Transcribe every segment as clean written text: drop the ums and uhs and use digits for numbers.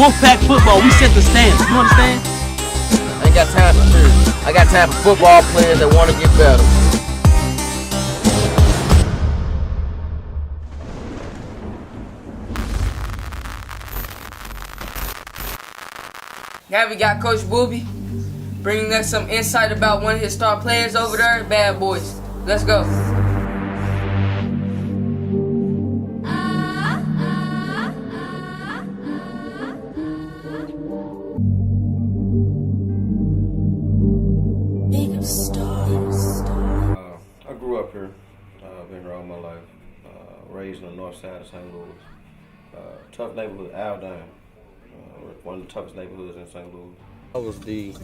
Wolfpack football, we set the standard. You understand? I ain't got time for this. I got time for football players that want to get better. Now we got Coach Boobie bringing us some insight about one of his star players over there at Bad Boyz. Let's go. I grew up here. Been here all my life. Raised on the north side of St. Louis. Tough neighborhood, Aldine. One of the toughest neighborhoods in St. Louis. I was the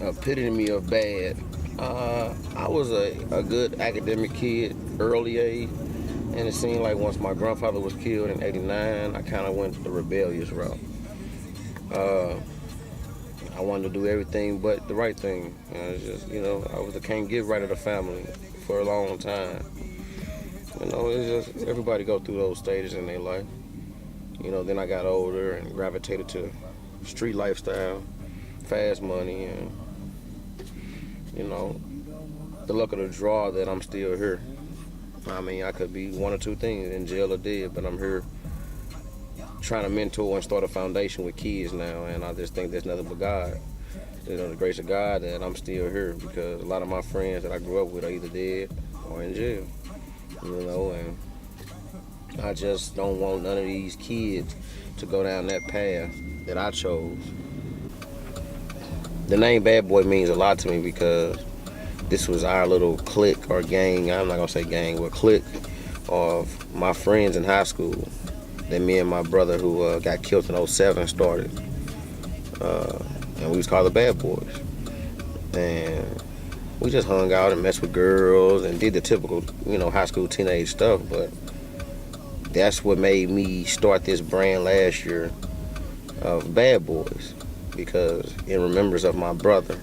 epitome of bad. I was a good academic kid, early age, and it seemed like once my grandfather was killed in '89, I kind of went the rebellious route. I wanted to do everything but the right thing. It's just, I was the can't get right of the family for a long time. It's just everybody go through those stages in their life. Then I got older and gravitated to street lifestyle, fast money, and, the luck of the draw that I'm still here. I mean, I could be one or two things, in jail or dead, but I'm here trying to mentor and start a foundation with kids now, and I just think there's nothing but God. The grace of God that I'm still here, because a lot of my friends that I grew up with are either dead or in jail, and I just don't want none of these kids to go down that path that I chose. The name Bad Boy means a lot to me because this was our little clique or gang. I'm not gonna say gang, but clique of my friends in high school that me and my brother who got killed in '07 started. And we was called the Bad Boyz. And we just hung out and messed with girls and did the typical, high school teenage stuff, but that's what made me start this brand last year of Bad Boyz, because in remembrance of my brother.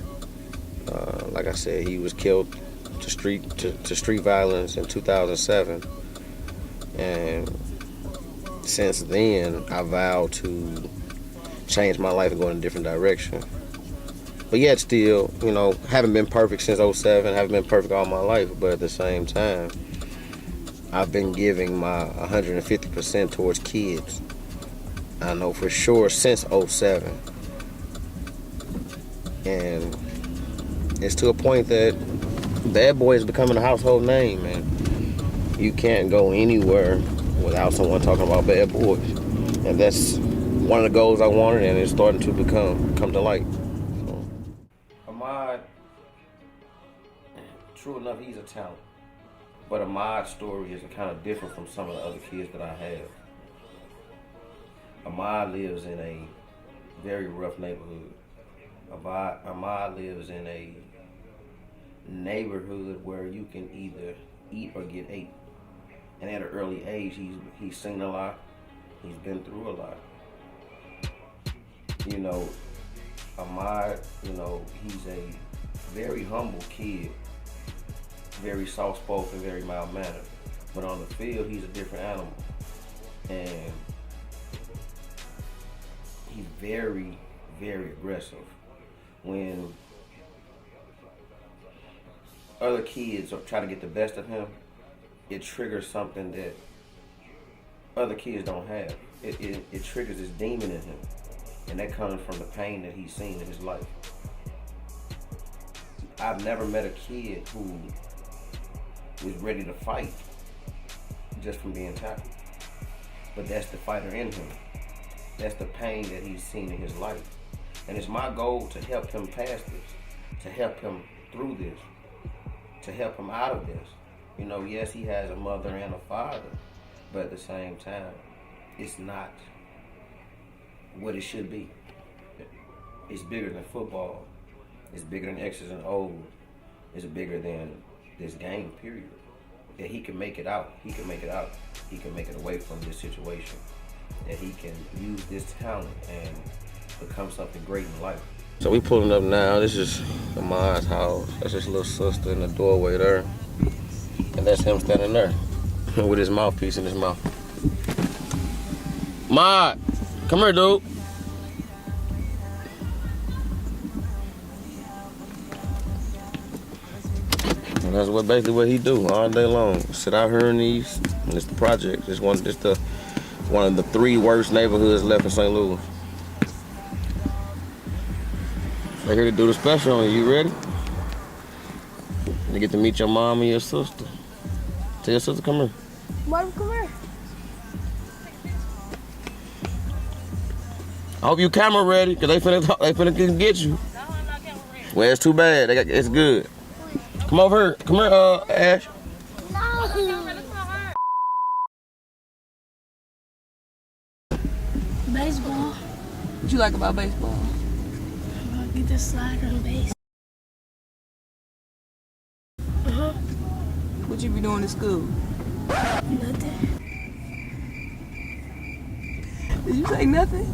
Like I said, he was killed to street violence in 2007, and since then I vowed to change my life and go in a different direction. But yet still, haven't been perfect since '07, haven't been perfect all my life, but at the same time, I've been giving my 150% towards kids. I know for sure since '07. And it's to a point that Bad Boy is becoming a household name, and you can't go anywhere without someone talking about Bad Boyz. And that's one of the goals I wanted, and it's starting to come to light. So. Armaad, true enough, he's a talent. But Armaad's story is kind of different from some of the other kids that I have. Armaad lives in a very rough neighborhood. Armaad lives in a neighborhood where you can either eat or get ate. And at an early age, he's seen a lot. He's been through a lot. Armaad, he's a very humble kid, very soft-spoken, very mild-mannered. But on the field, he's a different animal. And he's very, very aggressive. When other kids try to get the best of him, it triggers something that other kids don't have. It triggers this demon in him. And that comes from the pain that he's seen in his life. I've never met a kid who was ready to fight just from being tackled. But that's the fighter in him. That's the pain that he's seen in his life. And it's my goal to help him pass this, to help him through this, to help him out of this. Yes, he has a mother and a father, but at the same time, it's not what it should be. It's bigger than football. It's bigger than X's and O's. It's bigger than this game, period. That he can make it out. He can make it out. He can make it away from this situation. That he can use this talent and become something great in life. So we pulling up now. This is Armaad's house. That's his little sister in the doorway there. And that's him standing there with his mouthpiece in his mouth. Armaad, come here, dude. And that's basically what he do all day long. Sit out here in these, and it's the project. It's one of the 3 worst neighborhoods left in St. Louis. They're here to do the special on you. You ready? You get to meet your mom and your sister. Tell your sister come here. Mom, come here. I hope you camera ready, cause they finna get you. No, I'm not camera ready. Well, it's too bad. It's good. Come over here. Come here, Ash. No. Baseball. What you like about baseball? I'm gonna get this slider on base. What you be doing in school? Nothing. Did you say nothing?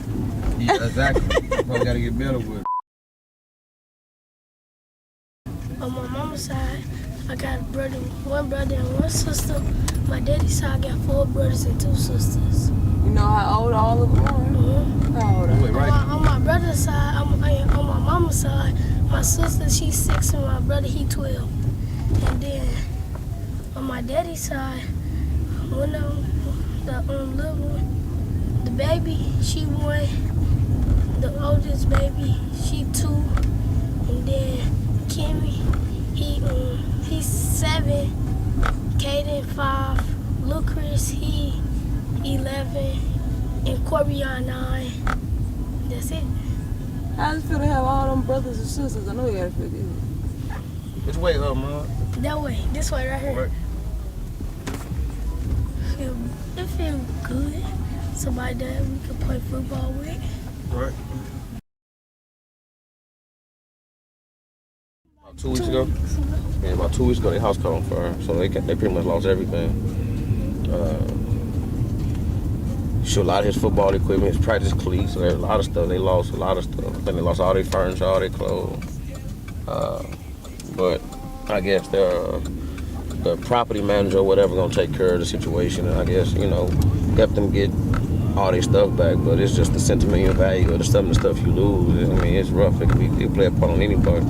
Yeah, exactly. Probably gotta get better with it. On my mama's side, I got one brother and one sister. My daddy's side, I got 4 brothers and 2 sisters. You know how old all of them are? How old are they? On my brother's side, on my mama's side, my sister, she's 6 and my brother, he 12. And then on my daddy's side, one of them, the little one, the baby, she 1. The oldest baby, she 2. And then Kimmy, he's 7. Kaden 5. Lil Chris, he 11. And Corian 9. That's it. How does it feel to have all them brothers and sisters? I know you gotta feel good. Which way, Armaad? That way, this way right here. Right. It feels good. Somebody that we can play football with. Right. About 2 weeks ago? Yeah, about 2 weeks ago, their house caught on fire. So they pretty much lost everything. A lot of his football equipment, his practice cleats, so there's a lot of stuff. They lost a lot of stuff. I think they lost all their furniture, all their clothes. But I guess the property manager or whatever gonna take care of the situation, and I guess, help them get all their stuff back. But it's just the sentimental value of the stuff you lose. I mean, it's rough. It can play a part on anybody.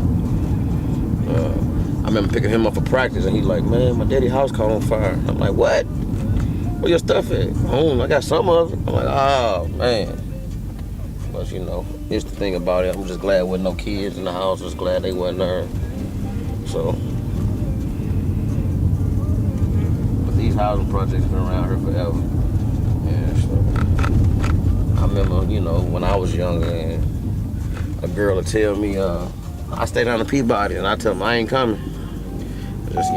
I remember picking him up for practice, and he's like, "Man, my daddy's house caught on fire." I'm like, "What? Where your stuff at?" "Home, I got some of it." I'm like, "Oh, man." But, it's the thing about it. I'm just glad there wasn't no kids in the house. Just glad they wasn't there. So, but these housing projects been around here forever. Yeah, so I remember, when I was younger, and a girl would tell me, I stay down in Peabody, and I tell them I ain't coming. Just,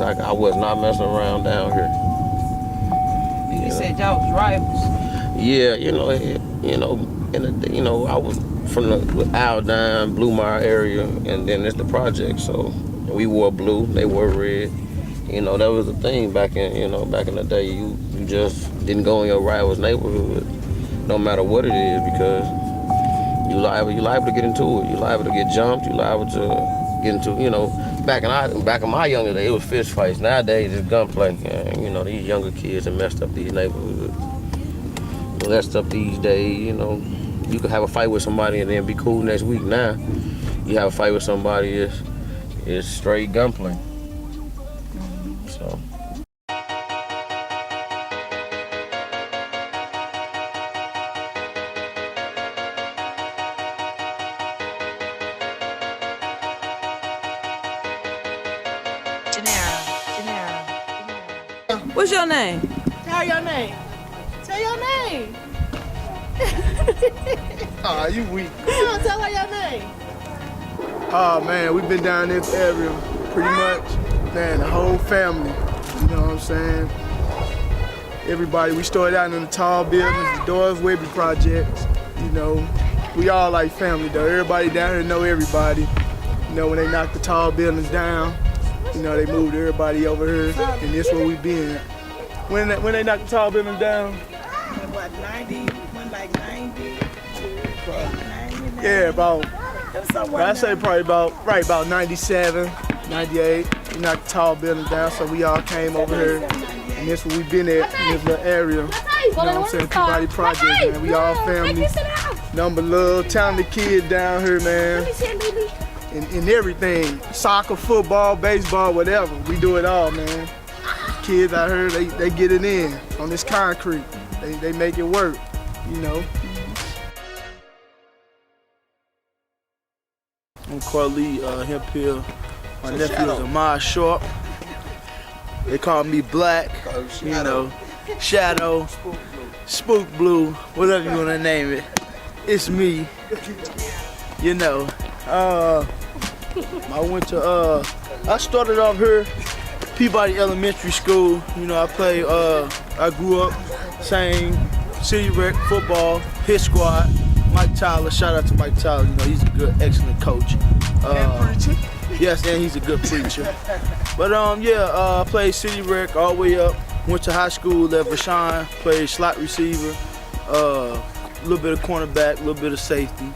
I was not messing around down here. You said y'all was rivals. Yeah, I was from the Aldine, Blue Mile area, and then it's the project. So we wore blue, they wore red. That was the thing back in the day. You just didn't go in your rival's neighborhood, no matter what it is, because you liable to get into it. You liable to get jumped. You liable to get into, back in my younger day, it was fist fights. Nowadays, it's gunplay. And, these younger kids have messed up these neighborhoods. Messed up these days, You could have a fight with somebody and then be cool next week. Now, you have a fight with somebody, it's straight gunplay. So. What's your name? Tell your name. Tell your name. Aw, you weak. Come on, tell her your name. Oh man, we've been down this area pretty much, man, the whole family. You know what I'm saying? Everybody, we started out in the tall buildings, the Doors Webby projects. We all like family though. Everybody down here know everybody. When they knock the tall buildings down, they moved everybody over here, and this where we been. When they knock the tall buildings down? What, 90? When like 90? 90? Yeah, about, I say probably about 97, 98. We knocked the tall buildings down, so we all came over here, and this where we been at, in this little area. You know what I'm saying? Peabody Project, man. We all family. Number love, talented kids down here, man. In everything. Soccer, football, baseball, whatever. We do it all, man. Kids out here, they get it in on this concrete. They make it work, you know. I'm Carly Hemphill. My nephew is Armaad Sharp. They call me Black, you know, Shadow, Spook Blue, whatever you wanna name it. It's me, you know. I started off here, Peabody Elementary School. You know, I grew up saying City Rec football, his squad. Mike Tyler, shout out to Mike Tyler. You know, he's a good, excellent coach. Yes, and he's a good preacher. But I played City Rec all the way up. Went to high school at Vashon, played slot receiver, a little bit of cornerback, a little bit of safety.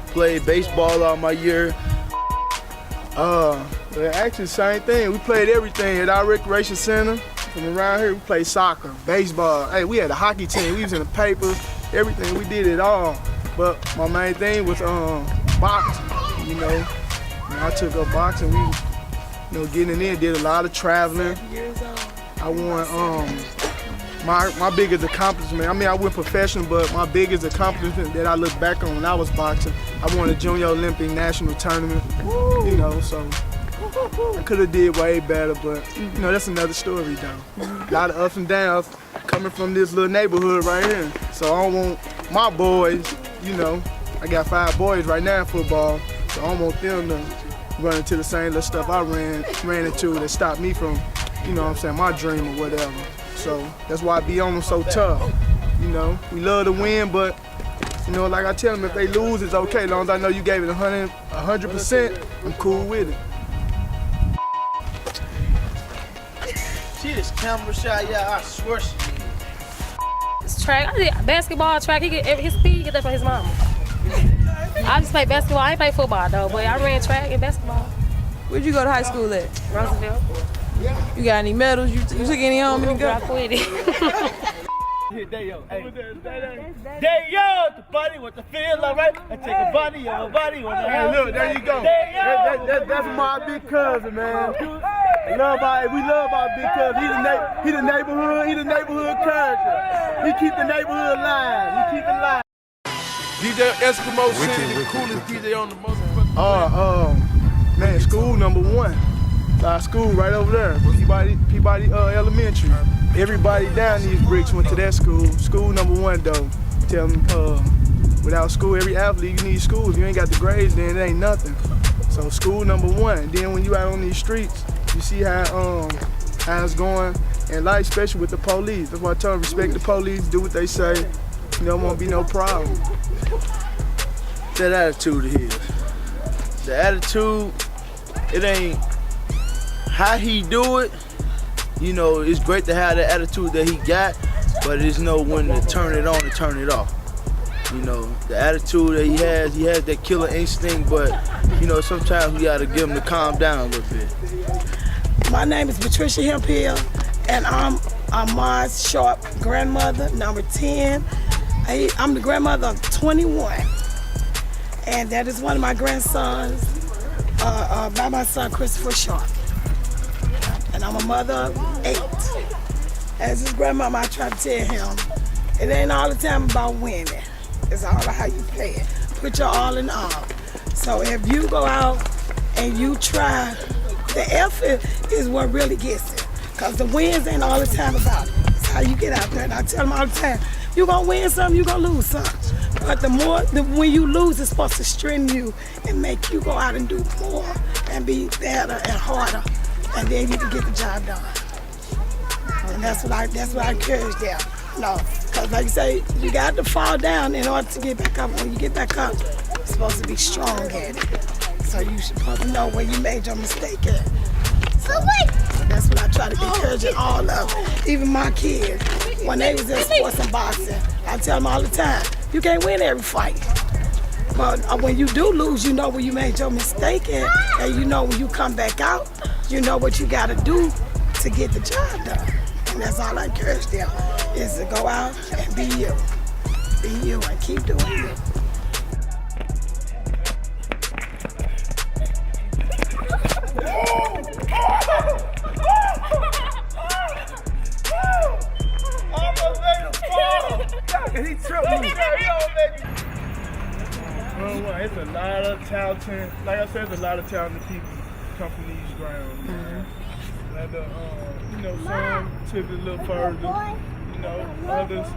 Played baseball all my year. Actually, same thing. We played everything at our recreation center. From around here, we played soccer, baseball. Hey, we had a hockey team. We was in the papers, everything. We did it all. But my main thing was boxing. You know, I took up boxing. We, getting in, did a lot of traveling. I won my biggest accomplishment. I mean, I went professional, but my biggest accomplishment that I look back on when I was boxing, I won a Junior Olympic national tournament. You know, so I could have did way better, but that's another story though. A lot of ups and downs coming from this little neighborhood right here. So I don't want my boys, I got 5 boys right now in football, so I don't want them to run into the same little stuff I ran into that stopped me from, my dream or whatever. So that's why I be on them so tough. We love to win, but like I tell them, if they lose, it's okay. As long as I know you gave it 100%, I'm cool with it. See this camera shot, yeah, I swear she did. It's track. I did basketball, track. His speed, he get that from his mama. I just played basketball. I ain't play football though, but I ran track and basketball. Where'd you go to high school at? Roosevelt. You got any medals? You took any home? I quit it. Dayo, the body with the feel, alright? I take a body on a body on the Hey, look, there you go. That's my big cousin, man. We love our big cousin. He the neighborhood character. He keep the neighborhood alive. He keep it alive. DJ Eskimo City, the coolest DJ on the motherfucker. Man, school number 1. Our school right over there, Peabody Elementary. Everybody down these bricks went to that school. School number 1 though. Tell them, without school, every athlete, you need school. If you ain't got the grades, then it ain't nothing. So school number 1. Then when you out on these streets, you see how it's going in life, especially with the police. That's why I tell them, respect the police, do what they say. There won't be no problem. That attitude of his. The attitude, it ain't how he do it. It's great to have the attitude that he got, but it's know when to turn it on and turn it off. The attitude that he has that killer instinct, but sometimes we gotta give him to calm down a little bit. My name is Patricia Hemphill, and I'm Armaad Sharp grandmother, number 10. I'm the grandmother of 21, and that is one of my grandsons by my son Christopher Sharp. And I'm a mother of 8. As his grandmama, I try to tell him, it ain't all the time about winning. It's all about how you play it. Put your all in all. So if you go out and you try, the effort is what really gets it. Because the wins ain't all the time about it. It's how you get out there. And I tell them all the time, you gonna win some, you gonna lose some. But when you lose, it's supposed to strengthen you and make you go out and do more and be better and harder. And then you can get the job done. And that's what I encourage them. Because like you say, you got to fall down in order to get back up. When you get back up, you're supposed to be strong at it. So you should probably know where you made your mistake at. So that's what I try to be encouraging all of them. Even my kids, when they was in sports and boxing, I tell them all the time, you can't win every fight. But when you do lose, you know where you made your mistake at, and you know when you come back out, you know what you got to do to get the job done. And that's all I encourage them, is to go out and be you. Be you and keep doing you. He tripped me. It's a lot of talented, like I said, there's a lot of talented people come from these grounds. Like some took it a little further. Others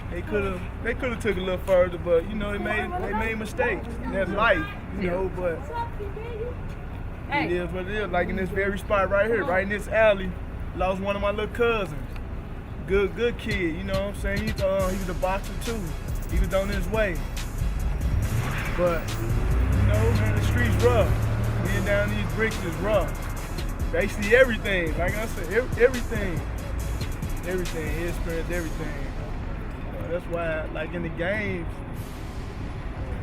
they could have took it a little further, but they made mistakes. And that's life, but it is what it is. Like in this very spot right here, right in this alley, lost one of my little cousins. Good kid, you know what I'm saying? He was a boxer too. He was on his way. But, man, the streets rough. Being down these bricks is rough. Basically everything, like I said, everything. Everything, he experienced everything. That's why, like in the games,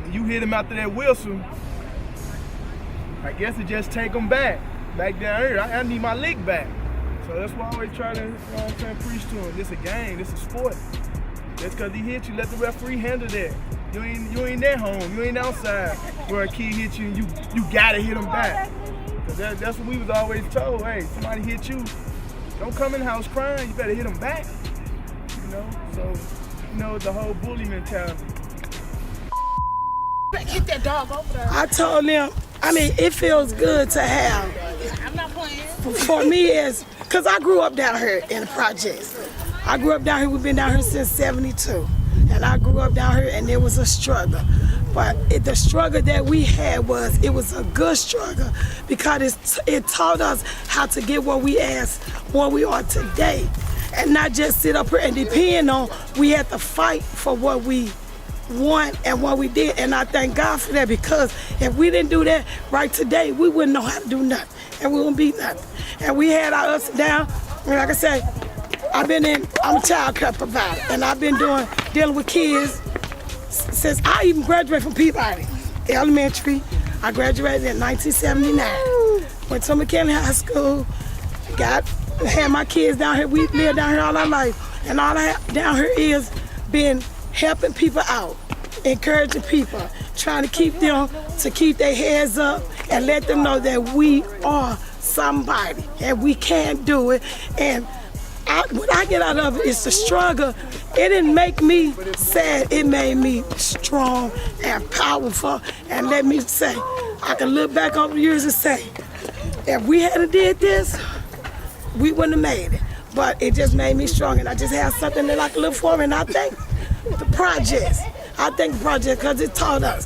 when you hit him after that whistle, I guess it just take him back down here. I need my lick back. So that's why I always try to, preach to him. This a game, this a sport. Just because he hit you, let the referee handle that. You ain't at home, you ain't outside where a kid hit you and you gotta hit him back. Cause that's what we was always told. Hey, somebody hit you, don't come in the house crying, you better hit him back. So, the whole bully mentality. Get that dog over there. I told them, it feels good to have. I'm not playing. For me, because I grew up down here in the projects. I grew up down here, we've been down here since 72. And I grew up down here and it was a struggle. But the struggle that we had it was a good struggle because it taught us how to get where we are today. And not just sit up here and depend on, we had to fight for what we want and what we did. And I thank God for that, because if we didn't do that right today, we wouldn't know how to do nothing and we wouldn't be nothing. And we had our ups and downs. And like I said, I'm a child care provider, and I've been dealing with kids since I even graduated from Peabody Elementary. I graduated in 1979. Went to McKinley High School, had my kids down here. We lived down here all our life. And all I have down here is been helping people out, encouraging people, trying to keep them to keep their heads up and let them know that we are somebody and we can do it. And what I get out of it is the struggle. It didn't make me sad, it made me strong and powerful, and let me say, I can look back over the years and say, if we hadn't did this, we wouldn't have made it. But it just made me strong, and I just have something that I can look for, and I thank the projects. I thank the project because it taught us.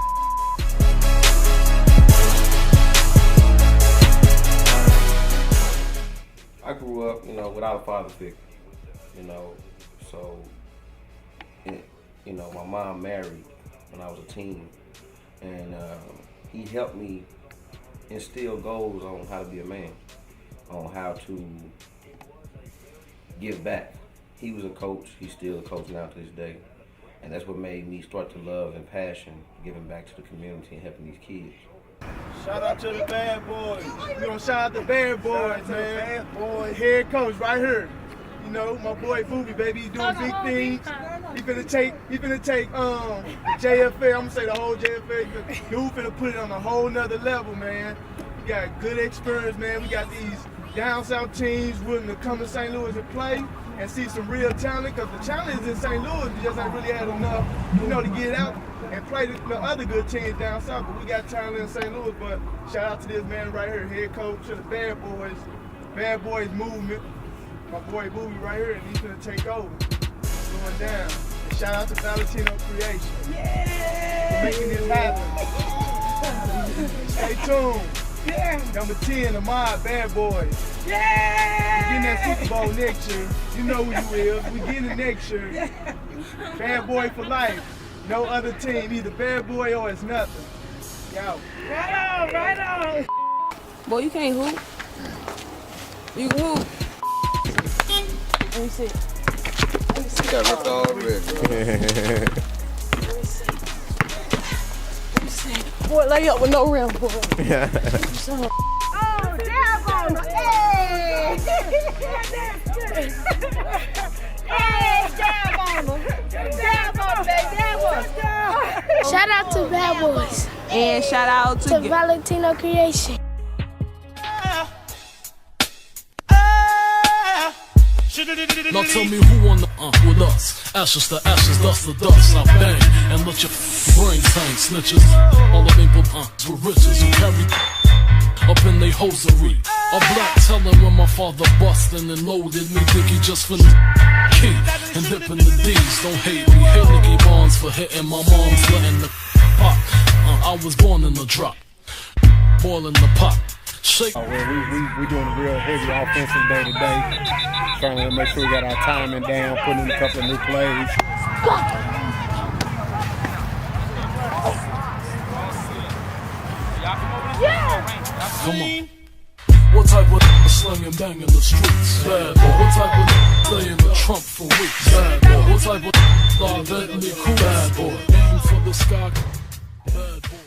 I grew up, without a father figure, so, my mom married when I was a teen, and he helped me instill goals on how to be a man, on how to give back. He was a coach, he's still a coach now to this day, and that's what made me start to love and passion giving back to the community and helping these kids. Shout out to the Bad Boyz. We gonna shout out the Bad Boyz, man. Boy, head coach right here. My boy Boobie, baby, he's doing big things. He finna take the JFL, I'm gonna say the whole JFL. Dude finna put it on a whole nother level, man. We got good experience, man. We got these down south teams willing to come to St. Louis and play and see some real talent, because the talent is in St. Louis. We just ain't really had enough, to get out and play the other good teams down south. But we got talent in St. Louis. But shout out to this man right here, head coach of the Bad Boyz, Bad Boyz movement. My boy Boobie right here, and he's gonna take over. Going down. And shout out to Valentino Creation. Yeah! For making this happen. Stay tuned. Yeah. Number 10, Armaad Bad Boyz. Yeah! We're getting that Super Bowl next year. You know who you is. We're getting it next year. Yeah. Bad Boy for life. No other team, either Bad Boy or it's nothing. Yo. Right on. Boy, you can't hoop. You can hoop. Let me see. You got ripped already. Let me see. Boy, lay up with no rim, boy. Oh, damn, hey! Hey, dab on them. Dab on them, baby. Dab on them. Shout out to Bad Boyz. And shout out To Valentino Creation. Now tell me who on the with us. Ashes to ashes, dust to dust. I bang and let your brain tank snitches. All the people with riches who carry up in they hosiery. A black telling when my father bustin' and loaded me. Think he just finna key and dippin' the D's. Don't hate me. Hit Nicky Barnes for hitting my mom's letting the pop. I was born in the drop, boiling the pot. Shake. We doing a real heavy offensive day today. Trying to make sure we got our timing down, putting in a couple of new plays. Come on. What type of slang and bang in the streets? Bad boy. What type of play in the trunk for weeks? Bad boy. What type of live at me cool? Bad boy. Aim for the sky. Bad boy.